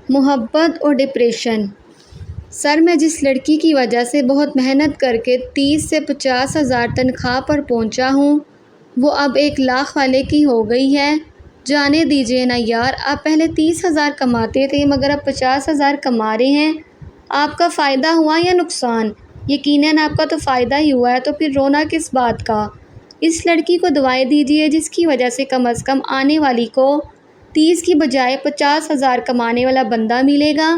محبت اور ڈپریشن۔ سر میں جس لڑکی کی وجہ سے بہت محنت کر کے 30 سے 50 ہزار تنخواہ پر پہنچا ہوں، وہ اب 1 لاکھ والے کی ہو گئی ہے۔ جانے دیجیے نا یار، آپ پہلے 30 ہزار کماتے تھے مگر اب 50 ہزار کما رہے ہیں۔ آپ کا فائدہ ہوا یا نقصان؟ یقیناً آپ کا تو فائدہ ہی ہوا ہے، تو پھر رونا کس بات کا؟ اس لڑکی کو دعائیں دیجیے جس کی وجہ سے کم از کم آنے والی کو 30 کی بجائے 50 ہزار کمانے والا بندہ ملے گا۔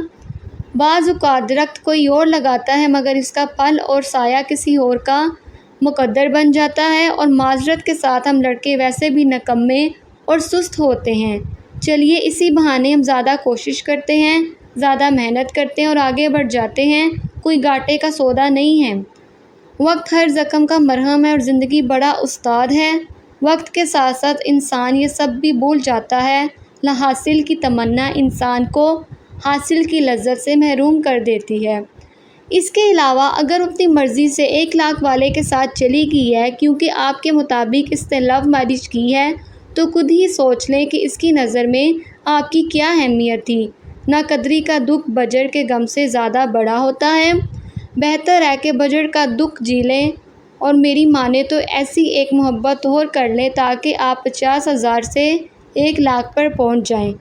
بعض اوقات درخت کوئی اور لگاتا ہے مگر اس کا پھل اور سایہ کسی اور کا مقدر بن جاتا ہے، اور معذرت کے ساتھ ہم لڑکے ویسے بھی نکمے اور سست ہوتے ہیں۔ چلیے اسی بہانے ہم زیادہ کوشش کرتے ہیں، زیادہ محنت کرتے ہیں اور آگے بڑھ جاتے ہیں، کوئی گھاٹے کا سودا نہیں ہے۔ وقت ہر زخم کا مرہم ہے اور زندگی بڑا استاد ہے۔ وقت کے ساتھ ساتھ انسان یہ سب بھی بھول جاتا ہے۔ حاصل کی تمنا انسان کو حاصل کی لذت سے محروم کر دیتی ہے۔ اس کے علاوہ اگر اپنی مرضی سے 1 لاکھ والے کے ساتھ چلی گئی ہے کیونکہ آپ کے مطابق اس نے لو میرج کی ہے، تو خود ہی سوچ لیں کہ اس کی نظر میں آپ کی کیا اہمیت تھی۔ ناقدری کا دکھ بجٹ کے غم سے زیادہ بڑا ہوتا ہے۔ بہتر ہے کہ بجٹ کا دکھ جی لیں اور میری مانیں تو ایسی ایک محبت اور کر لیں تاکہ آپ 50 ہزار سے 1 لاکھ پر پہنچ جائیں۔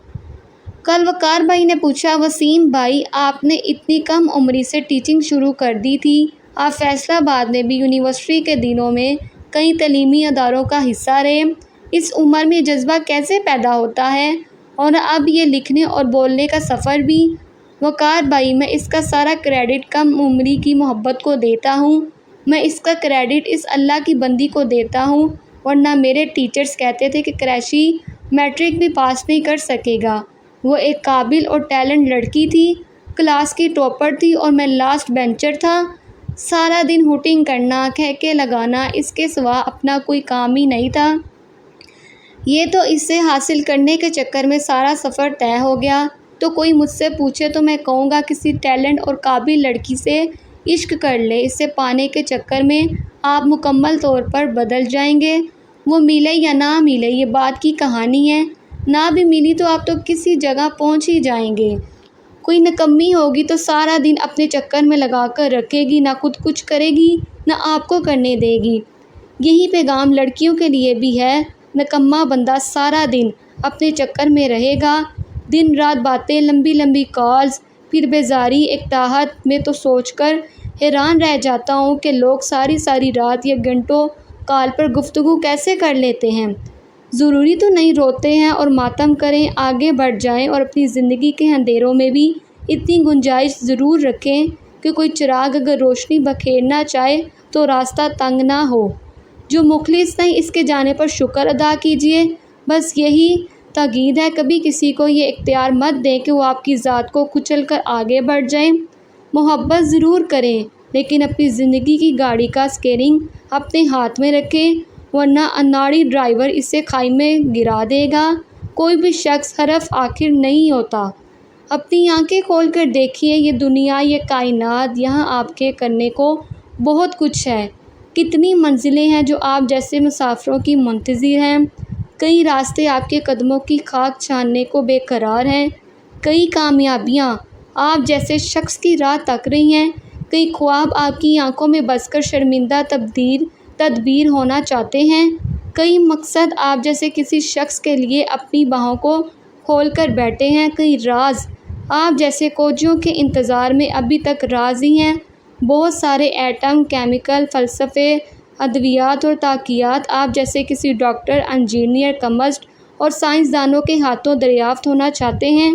کل وقار بھائی نے پوچھا، وسیم بھائی آپ نے اتنی کم عمری سے ٹیچنگ شروع کر دی تھی، آپ فیصل آباد میں بھی یونیورسٹی کے دنوں میں کئی تعلیمی اداروں کا حصہ رہے، اس عمر میں جذبہ کیسے پیدا ہوتا ہے اور اب یہ لکھنے اور بولنے کا سفر بھی؟ وقار بھائی میں اس کا سارا کریڈٹ کم عمری کی محبت کو دیتا ہوں، میں اس کا کریڈٹ اس اللہ کی بندی کو دیتا ہوں، ورنہ میرے ٹیچرز کہتے تھے کہ قریشی میٹرک بھی پاس نہیں کر سکے گا۔ وہ ایک قابل اور ٹیلنٹ لڑکی تھی، کلاس کی ٹاپر تھی اور میں لاسٹ بینچر تھا۔ سارا دن ہوٹنگ کرنا، کہکے لگانا، اس کے سوا اپنا کوئی کام ہی نہیں تھا۔ یہ تو اس سے حاصل کرنے کے چکر میں سارا سفر طے ہو گیا۔ تو کوئی مجھ سے پوچھے تو میں کہوں گا کسی ٹیلنٹ اور قابل لڑکی سے عشق کر لے، اسے پانے کے چکر میں آپ مکمل طور پر بدل جائیں گے۔ وہ ملے یا نہ ملے یہ بات کی کہانی ہے، نہ بھی ملی تو آپ تو کسی جگہ پہنچ ہی جائیں گے۔ کوئی نکمی ہوگی تو سارا دن اپنے چکر میں لگا کر رکھے گی، نہ خود کچھ کرے گی نہ آپ کو کرنے دے گی۔ یہی پیغام لڑکیوں کے لیے بھی ہے۔ نکما بندہ سارا دن اپنے چکر میں رہے گا، دن رات باتیں، لمبی لمبی کالز، پھر بیزاری ایک تاحت میں تو سوچ کر حیران رہ جاتا ہوں کہ لوگ ساری ساری رات یا گھنٹوں کال پر گفتگو کیسے کر لیتے ہیں۔ ضروری تو نہیں روتے ہیں اور ماتم کریں، آگے بڑھ جائیں اور اپنی زندگی کے اندھیروں میں بھی اتنی گنجائش ضرور رکھیں کہ کوئی چراغ اگر روشنی بکھیرنا چاہے تو راستہ تنگ نہ ہو۔ جو مخلص نہیں اس کے جانے پر شکر ادا کیجیے، بس یہی تاکید ہے۔ کبھی کسی کو یہ اختیار مت دیں کہ وہ آپ کی ذات کو کچل کر آگے بڑھ جائیں۔ محبت ضرور کریں لیکن اپنی زندگی کی گاڑی کا اسٹیئرنگ اپنے ہاتھ میں رکھیں، ورنہ اناڑی ڈرائیور اسے کھائی میں گرا دے گا۔ کوئی بھی شخص حرف آخر نہیں ہوتا۔ اپنی آنکھیں کھول کر دیکھیے، یہ دنیا، یہ کائنات، یہاں آپ کے کرنے کو بہت کچھ ہے۔ کتنی منزلیں ہیں جو آپ جیسے مسافروں کی منتظر ہیں، کئی راستے آپ کے قدموں کی خاک چھاننے کو بے قرار ہیں، کئی کامیابیاں آپ جیسے شخص کی راہ تک رہی ہیں، کئی خواب آپ کی آنکھوں میں بس کر شرمندہ تدبیر ہونا چاہتے ہیں، کئی مقصد آپ جیسے کسی شخص کے لیے اپنی باہوں کو کھول کر بیٹھے ہیں، کئی راز آپ جیسے کھوجیوں کے انتظار میں ابھی تک راز ہی ہیں، بہت سارے ایٹم، کیمیکل، فلسفے، ادویات اور تحقیقات آپ جیسے کسی ڈاکٹر، انجینئر، کیمسٹ اور سائنسدانوں کے ہاتھوں دریافت ہونا چاہتے ہیں،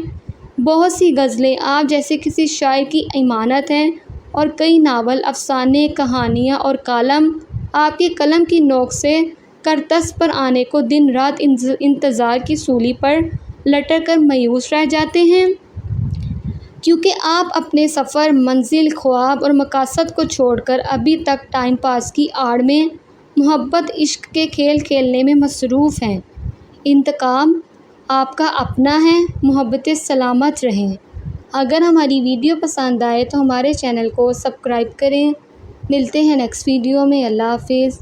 بہت سی غزلیں آپ جیسے کسی شاعر کی امانت ہیں، اور کئی ناول، افسانے، کہانیاں اور کالم آپ کی قلم کی نوک سے کرتس پر آنے کو دن رات انتظار کی سولی پر لٹک کر مایوس رہ جاتے ہیں، کیونکہ آپ اپنے سفر، منزل، خواب اور مقاصد کو چھوڑ کر ابھی تک ٹائم پاس کی آڑ میں محبت عشق کے کھیل کھیلنے میں مصروف ہیں۔ انتقام آپ کا اپنا ہے، محبتیں سلامت رہیں۔ اگر ہماری ویڈیو پسند آئے تو ہمارے چینل کو سبسکرائب کریں۔ ملتے ہیں نیکسٹ ویڈیو میں، اللہ حافظ۔